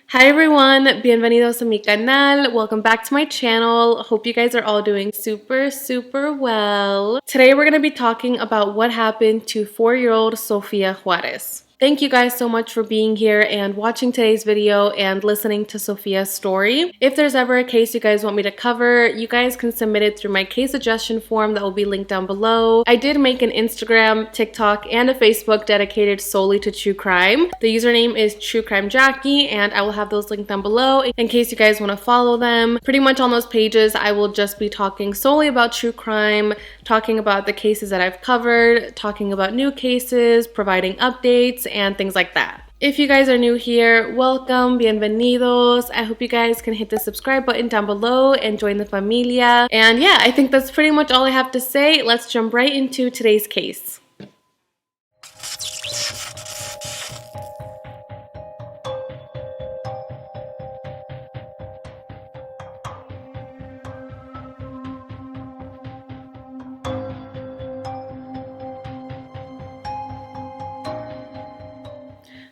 Hi everyone, bienvenidos a mi canal. Welcome back to my channel. Hope you guys are all doing super well. Today we're going to be talking about what happened to 4-year-old Sofia Juarez. Thank you guys so much for being here and watching today's video and listening to Sofia's story. If there's ever a case you guys want me to cover, you guys can submit it through my case suggestion form that will be linked down below. I did make an Instagram, TikTok, and a Facebook dedicated solely to true crime. The username is Xoxo Jackie, and I will have those linked down below in case you guys want to follow them. Pretty much on those pages, I will just be talking solely about true crime, talking about the cases that I've covered, talking about new cases, providing updates, and things like that. If you guys are new here, welcome, bienvenidos. I hope you guys can hit the subscribe button down below and join the familia. And yeah, I think that's pretty much all I have to say. Let's jump right into today's case.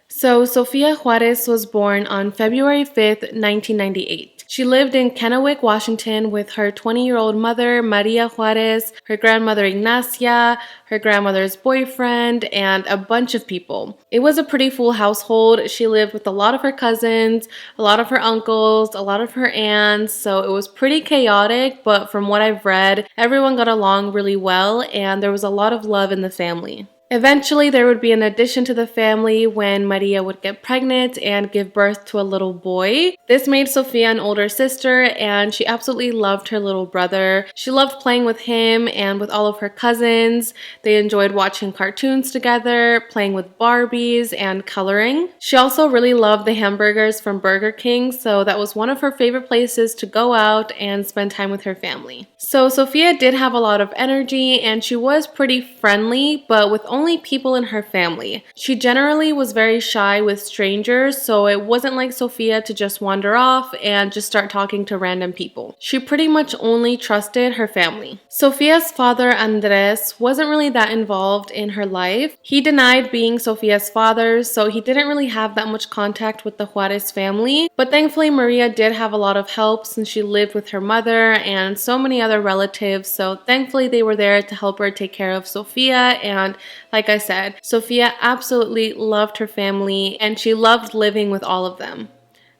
So, Sofia Juarez was born on February 5th, 1998. She lived in Kennewick, Washington with her 20-year-old mother, Maria Juarez, her grandmother Ignacia, her grandmother's boyfriend, and a bunch of people. It was a pretty full household. She lived with a lot of her cousins, a lot of her uncles, a lot of her aunts, so it was pretty chaotic, but from what I've read, everyone got along really well, and there was a lot of love in the family. Eventually, there would be an addition to the family when Maria would get pregnant and give birth to a little boy. This made Sofia an older sister, and she absolutely loved her little brother. She loved playing with him and with all of her cousins. They enjoyed watching cartoons together, playing with Barbies, and coloring. She also really loved the hamburgers from Burger King, so that was one of her favorite places to go out and spend time with her family. So Sofia did have a lot of energy, and she was pretty friendly, but with only people in her family. She generally was very shy with strangers, so it wasn't like Sofia to just wander off and just start talking to random people. She pretty much only trusted her family. Sofia's father, Andres, wasn't really that involved in her life. He denied being Sofia's father, so he didn't really have that much contact with the Juarez family, but thankfully Maria did have a lot of help since she lived with her mother and so many other relatives, so thankfully they were there to help her take care of Sofia. And like I said, Sofia absolutely loved her family and she loved living with all of them.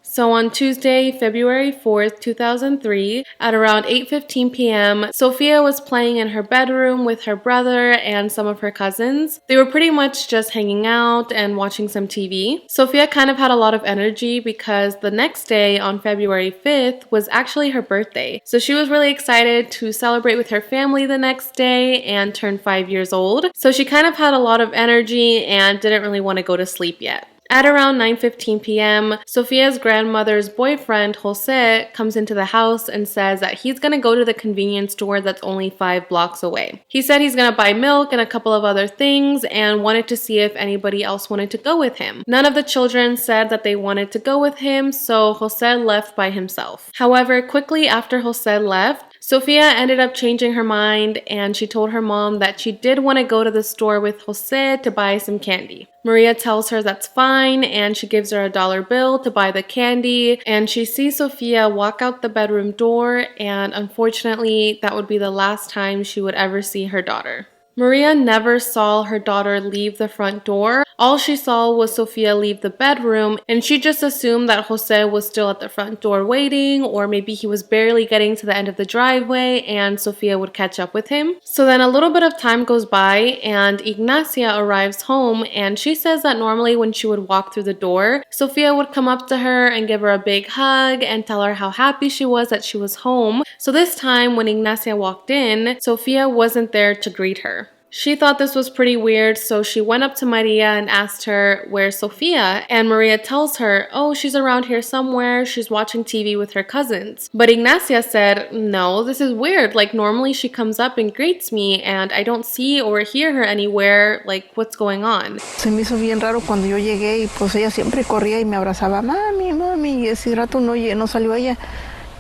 So on Tuesday, February 4th, 2003, at around 8:15 p.m., Sofia was playing in her bedroom with her brother and some of her cousins. They were pretty much just hanging out and watching some TV. Sofia kind of had a lot of energy because the next day, on February 5th, was actually her birthday. So she was really excited to celebrate with her family the next day and turn 5 years old. So she kind of had a lot of energy and didn't really want to go to sleep yet. At around 9:15 p.m., Sofia's grandmother's boyfriend, Jose, comes into the house and says that he's going to go to the convenience store that's only 5 blocks away. He said he's going to buy milk and a couple of other things and wanted to see if anybody else wanted to go with him. None of the children said that they wanted to go with him, so Jose left by himself. However, quickly after Jose left, Sofia ended up changing her mind and she told her mom that she did want to go to the store with Jose to buy some candy. Maria tells her that's fine and she gives her a $1 bill to buy the candy, and she sees Sofia walk out the bedroom door, and unfortunately that would be the last time she would ever see her daughter. Maria never saw her daughter leave the front door. All she saw was Sofia leave the bedroom, and she just assumed that Jose was still at the front door waiting, or maybe he was barely getting to the end of the driveway and Sofia would catch up with him. So then a little bit of time goes by and Ignacia arrives home, and she says that normally when she would walk through the door, Sofia would come up to her and give her a big hug and tell her how happy she was that she was home. So this time when Ignacia walked in, Sofia wasn't there to greet her. She thought this was pretty weird, so she went up to Maria and asked her, "Where's Sofia?" And Maria tells her, "Oh, she's around here somewhere. She's watching TV with her cousins." But Ignacia said, "No, this is weird. Like, normally she comes up and greets me, and I don't see or hear her anywhere. Like, what's going on?" Se me hizo bien raro cuando yo llegué y pues ella siempre corría y me abrazaba, "Mami, mami", y ese rato no salió ella.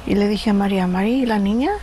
Y le dije a María, "Mari, ¿y la niña?"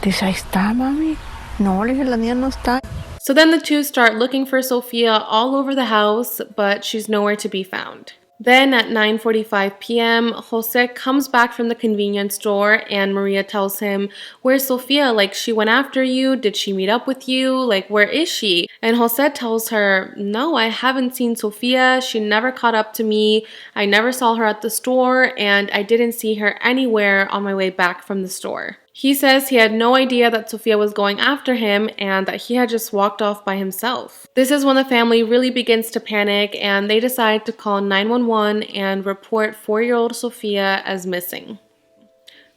Dice, "Ahí está, mami." No, le dije, "La niña no está." So then the two start looking for Sofia all over the house, but she's nowhere to be found. Then at 9:45 p.m., Jose comes back from the convenience store and Maria tells him, "Where's Sofia? Like, she went after you? Did she meet up with you? Like, where is she?" And Jose tells her, "No, I haven't seen Sofia. She never caught up to me. I never saw her at the store, and I didn't see her anywhere on my way back from the store." He says he had no idea that Sofia was going after him and that he had just walked off by himself. This is when the family really begins to panic and they decide to call 911 and report 4-year-old Sofia as missing.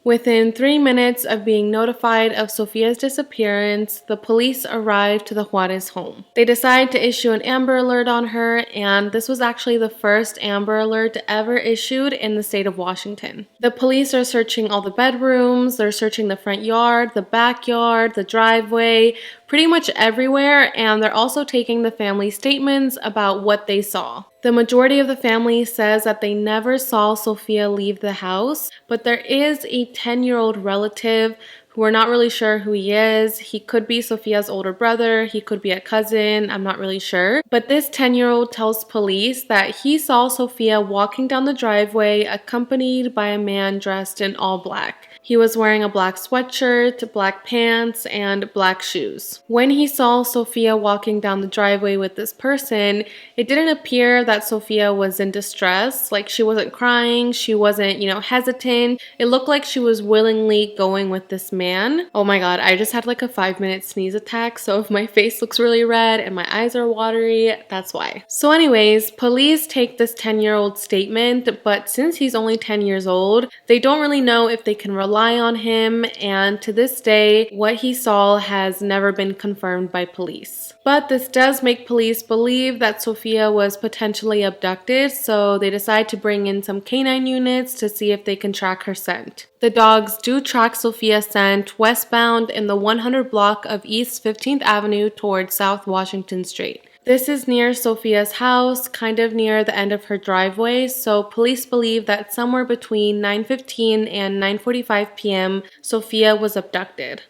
Within 3 minutes of being notified of Sofia's disappearance, the police arrived to the Juarez home. They decide to issue an Amber Alert on her, and this was actually the first Amber Alert ever issued in the state of Washington. The police are searching all the bedrooms, they're searching the front yard, the backyard, the driveway, pretty much everywhere, and they're also taking the family's statements about what they saw. The majority of the family says that they never saw Sofia leave the house, but there is a 10-year-old relative who we're not really sure who he is. He could be Sofia's older brother, he could be a cousin, I'm not really sure. But this 10-year-old tells police that he saw Sofia walking down the driveway accompanied by a man dressed in all black. He was wearing a black sweatshirt, black pants, and black shoes. When he saw Sofia walking down the driveway with this person, it didn't appear that Sofia was in distress. Like, she wasn't crying, she wasn't, hesitant. It looked like she was willingly going with this man. Oh my god, I just had like a 5-minute sneeze attack, so if my face looks really red and my eyes are watery, that's why. So anyways, police take this 10-year-old statement, but since he's only 10 years old, they don't really know if they can rely on him, and to this day, what he saw has never been confirmed by police. But this does make police believe that Sofia was potentially abducted, so they decide to bring in some canine units to see if they can track her scent. The dogs do track Sofia's scent westbound in the 100 block of East 15th Avenue towards South Washington Street. This is near Sofia's house, kind of near the end of her driveway, so police believe that somewhere between 9:15 and 9:45 p.m., Sofia was abducted.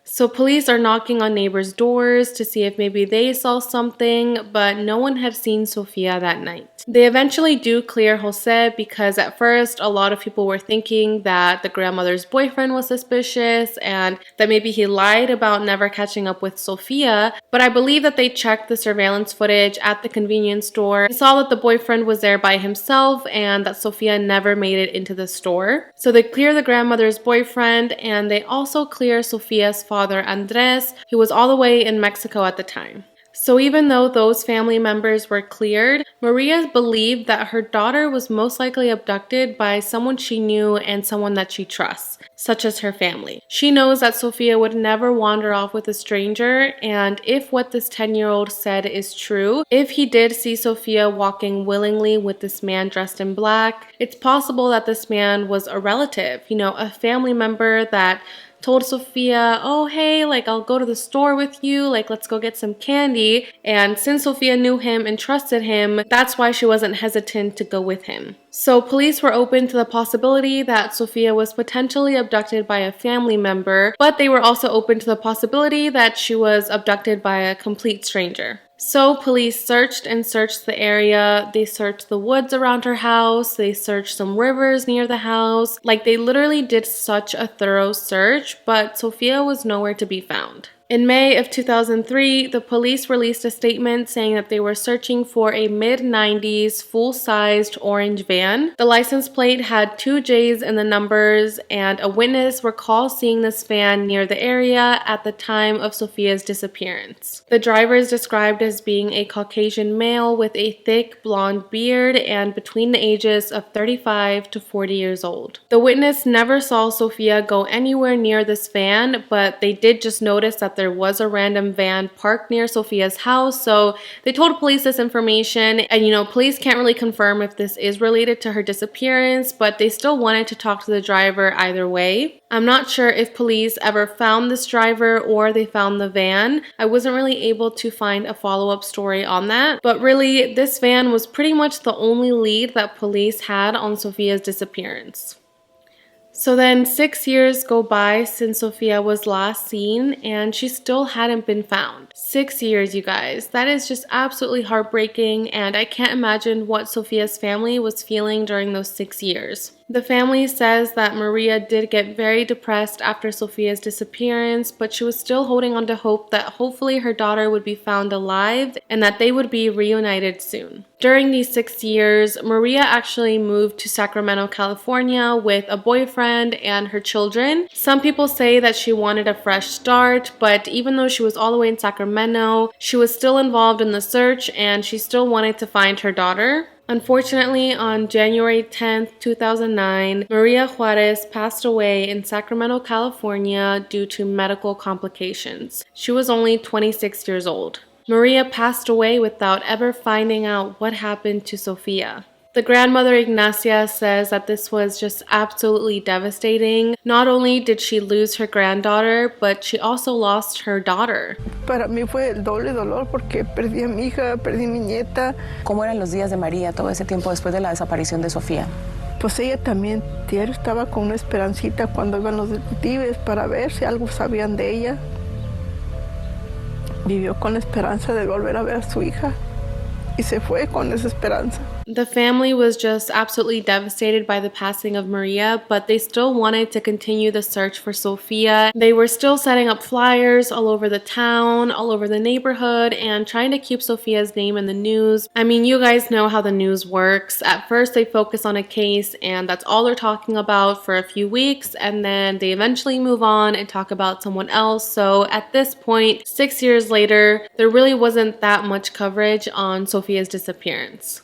So police are knocking on neighbors' doors to see if maybe they saw something, but no one had seen Sofia that night. They eventually do clear Jose because at first a lot of people were thinking that the grandmother's boyfriend was suspicious and that maybe he lied about never catching up with Sofia, but I believe that they checked the surveillance footage at the convenience store and saw that the boyfriend was there by himself and that Sofia never made it into the store. So they clear the grandmother's boyfriend and they also clear Sofia's father Andres, who was all the way in Mexico at the time. So even though those family members were cleared, Maria believed that her daughter was most likely abducted by someone she knew and someone that she trusts, such as her family. She knows that Sofia would never wander off with a stranger, and if what this 10-year-old said is true, if he did see Sofia walking willingly with this man dressed in black, it's possible that this man was a relative, a family member that told Sofia, "Oh, hey, I'll go to the store with you, let's go get some candy." And since Sofia knew him and trusted him, that's why she wasn't hesitant to go with him. So police were open to the possibility that Sofia was potentially abducted by a family member, but they were also open to the possibility that she was abducted by a complete stranger. So police searched and searched the area. They searched the woods around her house. They searched some rivers near the house. They literally did such a thorough search, but Sofia was nowhere to be found. In May of 2003, the police released a statement saying that they were searching for a mid-90s full-sized orange van. The license plate had 2 J's in the numbers, and a witness recalls seeing this van near the area at the time of Sofia's disappearance. The driver is described as being a Caucasian male with a thick blonde beard and between the ages of 35 to 40 years old. The witness never saw Sofia go anywhere near this van, but they did just notice that there was a random van parked near Sofia's house, so they told police this information, and police can't really confirm if this is related to her disappearance, but they still wanted to talk to the driver either way. I'm not sure if police ever found this driver or they found the van. I wasn't really able to find a follow-up story on that, but really this van was pretty much the only lead that police had on Sofia's disappearance. So then 6 years go by since Sofia was last seen and she still hadn't been found. 6 years, you guys. That is just absolutely heartbreaking, and I can't imagine what Sofia's family was feeling during those 6 years. The family says that Maria did get very depressed after Sofia's disappearance, but she was still holding on to hope that hopefully her daughter would be found alive and that they would be reunited soon. During these 6 years, Maria actually moved to Sacramento, California with a boyfriend and her children. Some people say that she wanted a fresh start, but even though she was all the way in Sacramento, she was still involved in the search and she still wanted to find her daughter. Unfortunately, on January 10, 2009, Maria Juarez passed away in Sacramento, California due to medical complications. She was only 26 years old. Maria passed away without ever finding out what happened to Sofia. The grandmother Ignacia says that this was just absolutely devastating. Not only did she lose her granddaughter, but she also lost her daughter. Para mí fue el doble dolor porque perdí a mi hija, perdí a mi nieta. ¿Cómo eran los días de María todo ese tiempo después de la desaparición de Sofía? Pues ella también diario estaba con una esperancita cuando iban los detectives para ver si algo sabían de ella. Vivió con la esperanza de volver a ver a su hija y se fue con esa esperanza. The family was just absolutely devastated by the passing of Maria, but they still wanted to continue the search for Sofia. They were still setting up flyers all over the town, all over the neighborhood, and trying to keep Sofia's name in the news. I mean, you guys know how the news works. At first, they focus on a case, and that's all they're talking about for a few weeks, and then they eventually move on and talk about someone else. So at this point, 6 years later, there really wasn't that much coverage on Sofia's disappearance.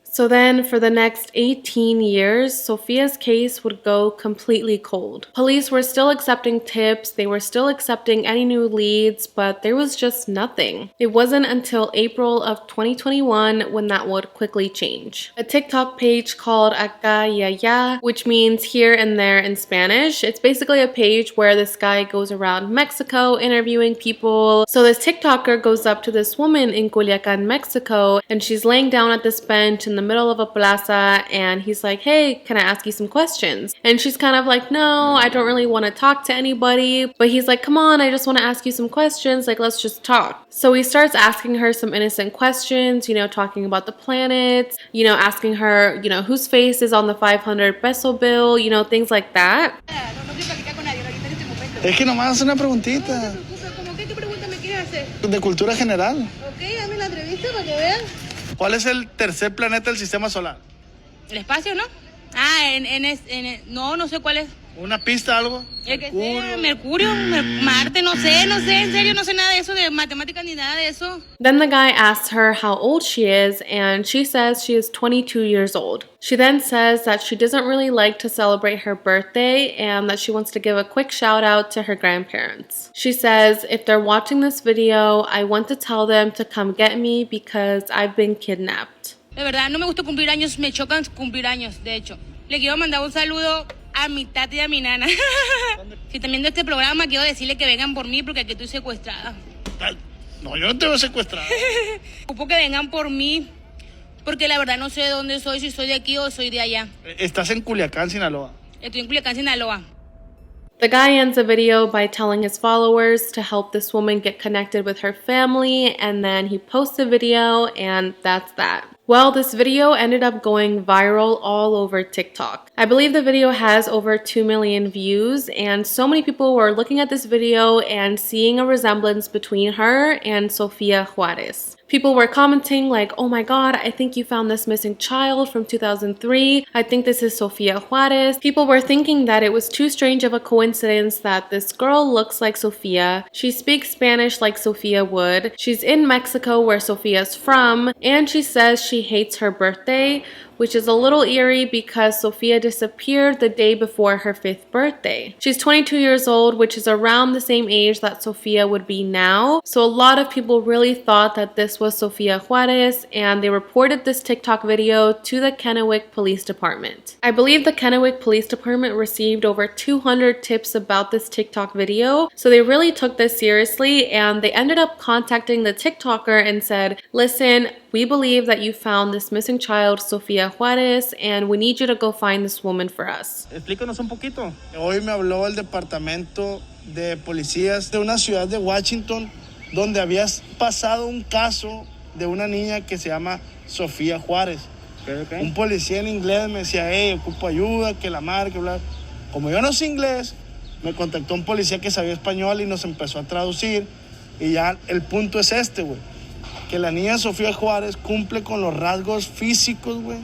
So then, for the next 18 years, Sofia's case would go completely cold. Police were still accepting tips, they were still accepting any new leads, but there was just nothing. It wasn't until April of 2021 when that would quickly change. A TikTok page called Acá y Allá, which means here and there in Spanish. It's basically a page where this guy goes around Mexico interviewing people. So this TikToker goes up to this woman in Culiacan, Mexico, and she's laying down at this bench in the middle of a plaza, and he's like, hey, can I ask you some questions? And she's kind of like, no, I don't really want to talk to anybody. But he's like, come on, I just want to ask you some questions, like, let's just talk. So he starts asking her some innocent questions, talking about the planets, asking her, whose face is on the 500 peso bill, things like that. Es que nomás una preguntita. ¿Cómo qué pregunta me quieres hacer? De cultura general. Ok, dame la entrevista para que vean. ¿Cuál es el tercer planeta del sistema solar? El espacio, ¿no? Ah, no, no sé cuál es. ¿Una pista, algo? El que sea, Mercurio, Marte, no sé, en serio, no sé nada de eso, de matemáticas ni nada de eso. Then the guy asks her how old she is, and she says she is 22 years old. She then says that she doesn't really like to celebrate her birthday and that she wants to give a quick shout out to her grandparents. She says, if they're watching this video, I want to tell them to come get me because I've been kidnapped. De verdad, no me gusta cumplir años, me chocan cumplir años, de hecho. Le quiero mandar un saludo a mi tata y a mi nana. Si están viendo este programa, quiero decirle que vengan por mí porque aquí estoy secuestrada. No, yo no te voy a secuestrar. Ocupo que vengan por mí porque la verdad no sé de dónde soy, si soy de aquí o soy de allá. Estás en Culiacán, Sinaloa. Estoy en Culiacán, Sinaloa. The guy ends the video by telling his followers to help this woman get connected with her family, and then he posts the video, and that's that. Well, this video ended up going viral all over TikTok. I believe the video has over 2 million views, and so many people were looking at this video and seeing a resemblance between her and Sofia Juarez. People were commenting like, oh my god, I think you found this missing child from 2003. I think this is Sofia Juarez. People were thinking that it was too strange of a coincidence that this girl looks like Sofia. She speaks Spanish like Sofia would. She's in Mexico where Sofia's from, and she says she hates her birthday, which is a little eerie because Sofia disappeared the day before her 5th birthday. She's 22 years old, which is around the same age that Sofia would be now. So a lot of people really thought that this was Sofia Juarez, and they reported this TikTok video to the Kennewick Police Department. I believe the Kennewick Police Department received over 200 tips about this TikTok video, so they really took this seriously, and they ended up contacting the TikToker and said, listen, we believe that you found this missing child, Sofia Sofia Juarez, and we need you to go find this woman for us. Explícanos un poquito. Hoy me habló el departamento de policías de una ciudad de Washington donde había pasado un caso de una niña que se llama Sofia Juarez. Okay. Un policía en inglés me decía, ocupo ayuda, que la marque, bla. Como yo no sé inglés, me contactó un policía que sabía español y nos empezó a traducir. Y ya el punto es este, güey. Que la niña Sofía Juárez cumple con los rasgos físicos, güey,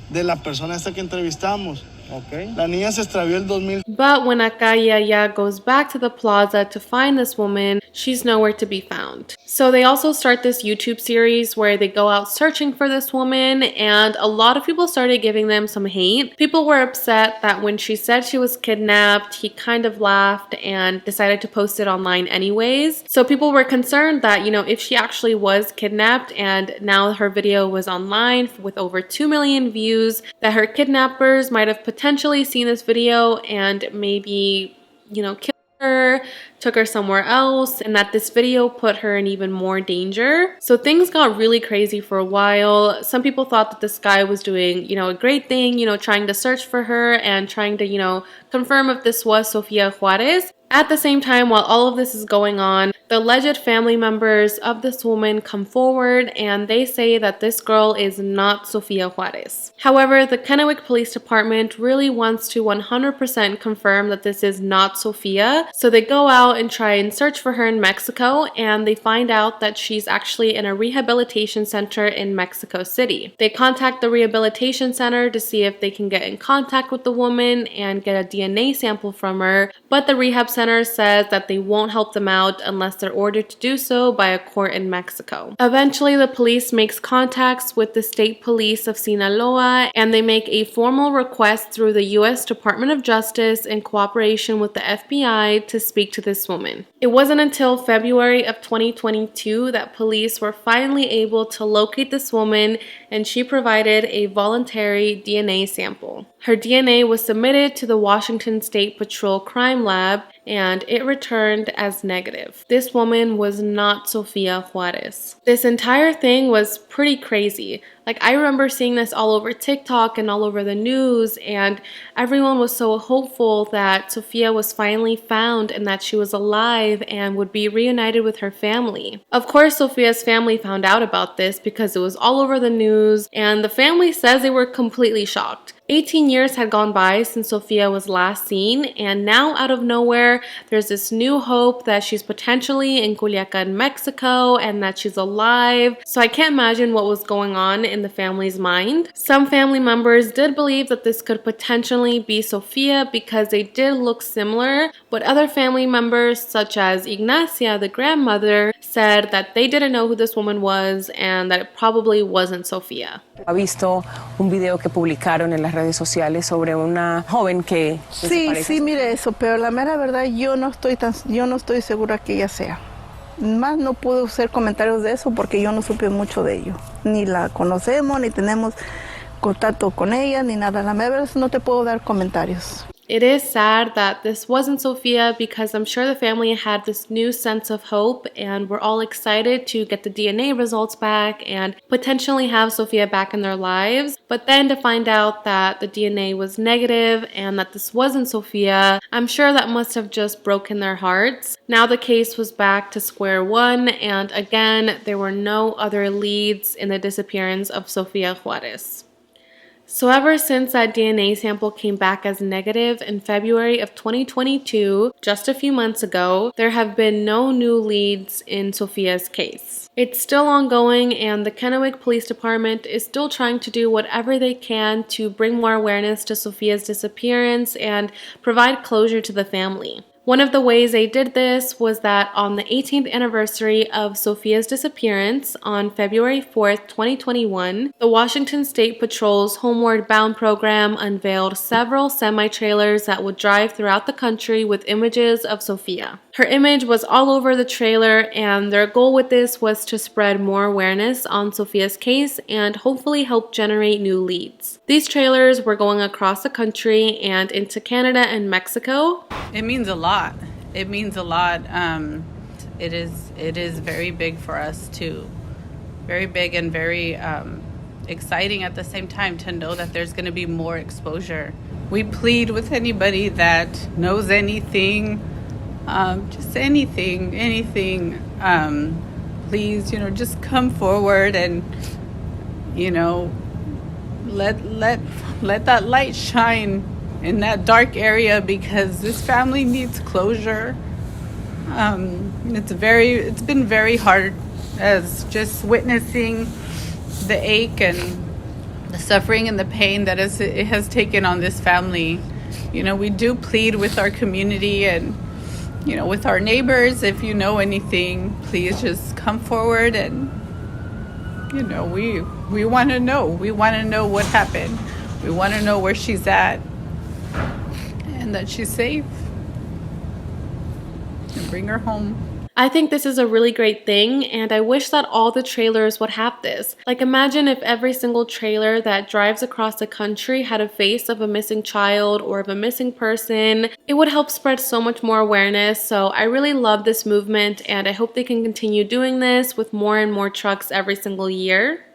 de la persona esta que entrevistamos. Okay. La niña se extravió el 2000. But when Akaya goes back to the plaza to find this woman, she's nowhere to be found. So they also start this YouTube series where they go out searching for this woman, and a lot of people started giving them some hate. People were upset that when she said she was kidnapped, he kind of laughed and decided to post it online anyways. So people were concerned that, if she actually was kidnapped and now her video was online with over 2 million views, that her kidnappers might have potentially seen this video and maybe, killed her, took her somewhere else, and that this video put her in even more danger. So things got really crazy for a while. Some people thought that this guy was doing, a great thing, trying to search for her and trying to, confirm if this was Sofia Juarez. At the same time, while all of this is going on, the alleged family members of this woman come forward and they say that this girl is not Sofia Juarez. However, the Kennewick Police Department really wants to 100% confirm that this is not Sofia, so they go out and try and search for her in Mexico, and they find out that she's actually in a rehabilitation center in Mexico City. They contact the rehabilitation center to see if they can get in contact with the woman and get a DNA sample from her, but the rehab center says that they won't help them out unless they're ordered to do so by a court in Mexico. Eventually, the police makes contacts with the state police of Sinaloa, and they make a formal request through the U.S. Department of Justice in cooperation with the FBI to speak to this woman. It wasn't until February of 2022 that police were finally able to locate this woman, and she provided a voluntary DNA sample. Her DNA was submitted to the Washington State Patrol Crime Lab, and it returned as negative. This woman was not Sofia Juarez. This entire thing was pretty crazy. I remember seeing this all over TikTok and all over the news, and everyone was so hopeful that Sofia was finally found and that she was alive and would be reunited with her family. Of course, Sofia's family found out about this because it was all over the news, and the family says they were completely shocked. 18 years had gone by since Sofia was last seen, and now out of nowhere, there's this new hope that she's potentially in Culiacan, Mexico, and that she's alive. So I can't imagine what was going on in the family's mind. Some family members did believe that this could potentially be Sofia because they did look similar, but other family members, such as Ignacia, the grandmother, said that they didn't know who this woman was and that it probably wasn't Sofia. ¿Ha visto un video que publicaron en las redes sociales sobre una joven que Sí, mire eso, pero la mera verdad yo no estoy segura que ella sea. Más no puedo hacer comentarios de eso porque yo no supe mucho de ello. Ni la conocemos, ni tenemos contacto con ella, ni nada. La mera verdad no te puedo dar comentarios. It is sad that this wasn't Sofia because I'm sure the family had this new sense of hope and we're all excited to get the DNA results back and potentially have Sofia back in their lives. But then to find out that the DNA was negative and that this wasn't Sofia, I'm sure that must have just broken their hearts. Now the case was back to square one, and again, there were no other leads in the disappearance of Sofia Juarez. So ever since that DNA sample came back as negative in February of 2022, just a few months ago, there have been no new leads in Sofia's case. It's still ongoing, and the Kennewick Police Department is still trying to do whatever they can to bring more awareness to Sofia's disappearance and provide closure to the family. One of the ways they did this was that on the 18th anniversary of Sofia's disappearance on February 4th, 2021, the Washington State Patrol's Homeward Bound program unveiled several semi-trailers that would drive throughout the country with images of Sofia. Her image was all over the trailer, and their goal with this was to spread more awareness on Sofia's case and hopefully help generate new leads. These trailers were going across the country and into Canada and Mexico. It means a lot. It means a lot. It is very big for us too. Very big and very exciting at the same time to know that there's going to be more exposure. We plead with anybody that knows anything, just anything. Please, just come forward and, let that light shine in that dark area, because this family needs closure. It's been very hard as just witnessing the ache and the suffering and the pain that it has taken on this family. We do plead with our community and, with our neighbors. If you know anything, please just come forward and, we want to know. We want to know what happened. We want to know where she's at and that she's safe. And bring her home. I think this is a really great thing, and I wish that all the trailers would have this. Like, imagine if every single trailer that drives across the country had a face of a missing child or of a missing person. It would help spread so much more awareness. So I really love this movement, and I hope they can continue doing this with more and more trucks every single year.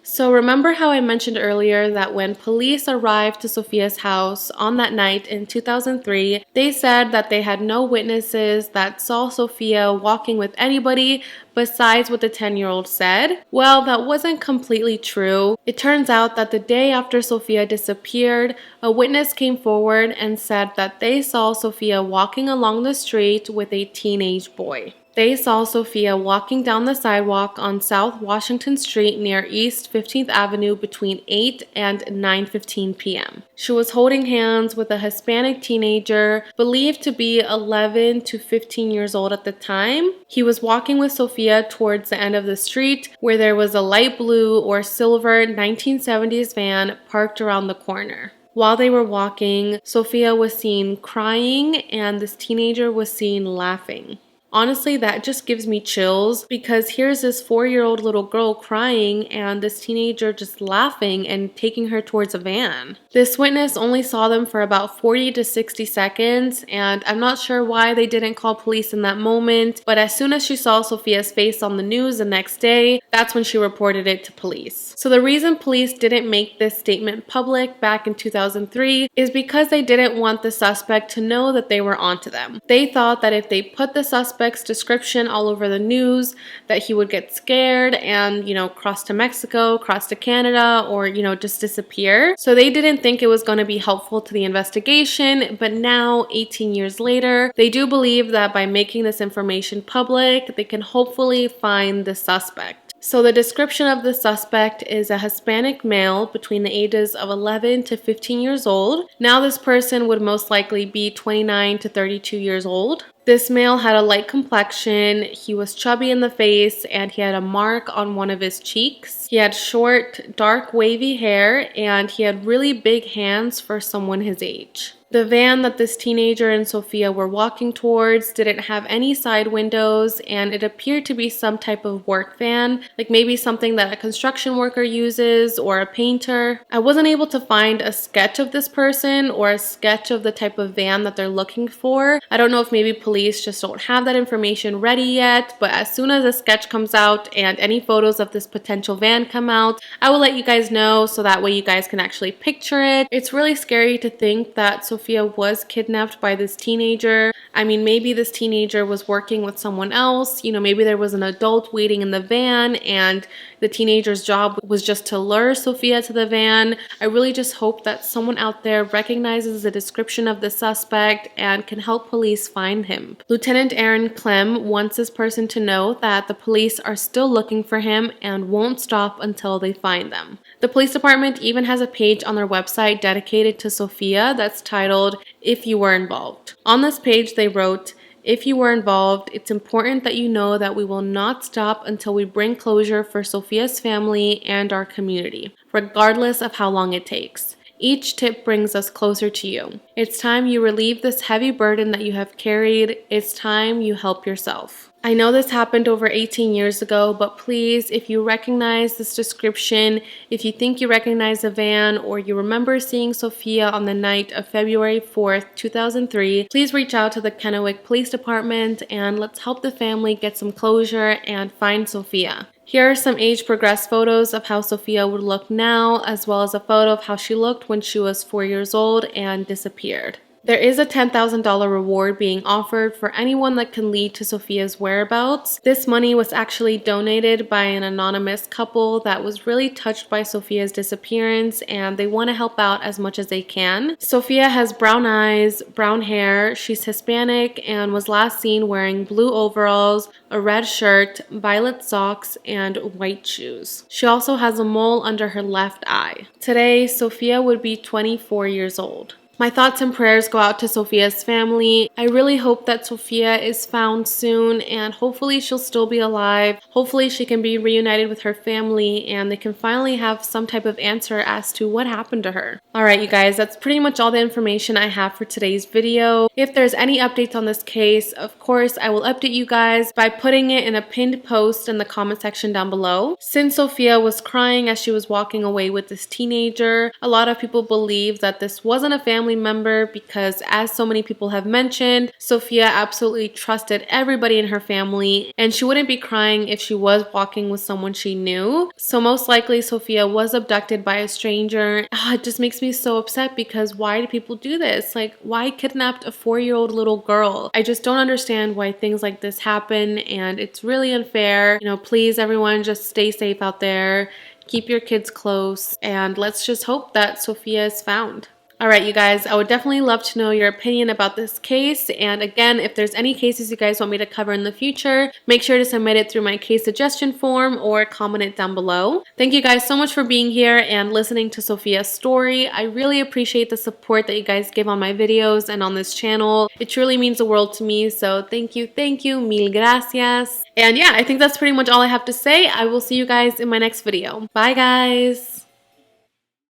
So remember how I mentioned earlier that when police arrived to Sofia's house on that night in 2003, they said that they had no witnesses that saw Sofia walking with anybody besides what the 10-year-old said? Well, that wasn't completely true. It turns out that the day after Sofia disappeared, a witness came forward and said that they saw Sofia walking along the street with a teenage boy. They saw Sofia walking down the sidewalk on South Washington Street near East 15th Avenue between 8 and 9:15 p.m. She was holding hands with a Hispanic teenager believed to be 11 to 15 years old at the time. He was walking with Sofia towards the end of the street where there was a light blue or silver 1970s van parked around the corner. While they were walking, Sofia was seen crying and this teenager was seen laughing. Honestly, that just gives me chills, because here's this 4-year-old little girl crying and this teenager just laughing and taking her towards a van. This witness only saw them for about 40 to 60 seconds, and I'm not sure why they didn't call police in that moment, but as soon as she saw Sofia's face on the news the next day, that's when she reported it to police. So the reason police didn't make this statement public back in 2003 is because they didn't want the suspect to know that they were onto them. They thought that if they put the suspect's description all over the news, that he would get scared and, cross to Mexico, cross to Canada, or, just disappear. So they didn't think it was going to be helpful to the investigation, but now, 18 years later, they do believe that by making this information public, they can hopefully find the suspect. So the description of the suspect is a Hispanic male between the ages of 11 to 15 years old. Now this person would most likely be 29 to 32 years old. This male had a light complexion, he was chubby in the face, and he had a mark on one of his cheeks. He had short, dark, wavy hair, and he had really big hands for someone his age. The van that this teenager and Sofia were walking towards didn't have any side windows, and it appeared to be some type of work van, like maybe something that a construction worker uses or a painter. I wasn't able to find a sketch of this person or a sketch of the type of van that they're looking for. I don't know if maybe police just don't have that information ready yet, but as soon as a sketch comes out and any photos of this potential van come out, I will let you guys know so that way you guys can actually picture it. It's really scary to think that Sofia was kidnapped by this teenager. I mean, maybe this teenager was working with someone else. Maybe there was an adult waiting in the van and the teenager's job was just to lure Sofia to the van. I really just hope that someone out there recognizes the description of the suspect and can help police find him. Lieutenant Aaron Clem wants this person to know that the police are still looking for him and won't stop until they find them. The police department even has a page on their website dedicated to Sofia that's titled, "If You Were Involved." On this page they wrote, "If you were involved, it's important that you know that we will not stop until we bring closure for Sofia's family and our community, regardless of how long it takes. Each tip brings us closer to you. It's time you relieve this heavy burden that you have carried. It's time you help yourself." I know this happened over 18 years ago, but please, if you recognize this description, if you think you recognize the van, or you remember seeing Sofia on the night of February 4th, 2003, please reach out to the Kennewick Police Department and let's help the family get some closure and find Sofia. Here are some age progressed photos of how Sofia would look now, as well as a photo of how she looked when she was 4 years old and disappeared. There is a $10,000 reward being offered for anyone that can lead to Sofia's whereabouts. This money was actually donated by an anonymous couple that was really touched by Sofia's disappearance, and they want to help out as much as they can. Sofia has brown eyes, brown hair, she's Hispanic, and was last seen wearing blue overalls, a red shirt, violet socks, and white shoes. She also has a mole under her left eye. Today, Sofia would be 24 years old. My thoughts and prayers go out to Sofia's family. I really hope that Sofia is found soon, and hopefully she'll still be alive. Hopefully she can be reunited with her family and they can finally have some type of answer as to what happened to her. Alright you guys, that's pretty much all the information I have for today's video. If there's any updates on this case, of course I will update you guys by putting it in a pinned post in the comment section down below. Since Sofia was crying as she was walking away with this teenager, a lot of people believe that this wasn't a family member because, as so many people have mentioned, Sofia absolutely trusted everybody in her family and she wouldn't be crying if she was walking with someone she knew. So most likely Sofia was abducted by a stranger. It just makes me so upset because why do people do this? Like, why kidnapped a 4-year-old little girl? I just don't understand why things like this happen, and it's really unfair. Please everyone, just stay safe out there. Keep your kids close, and let's just hope that Sofia is found. Alright you guys, I would definitely love to know your opinion about this case, and again, if there's any cases you guys want me to cover in the future, make sure to submit it through my case suggestion form or comment it down below. Thank you guys so much for being here and listening to Sofia's story. I really appreciate the support that you guys give on my videos and on this channel. It truly means the world to me, so thank you, mil gracias. And yeah, I think that's pretty much all I have to say. I will see you guys in my next video. Bye guys!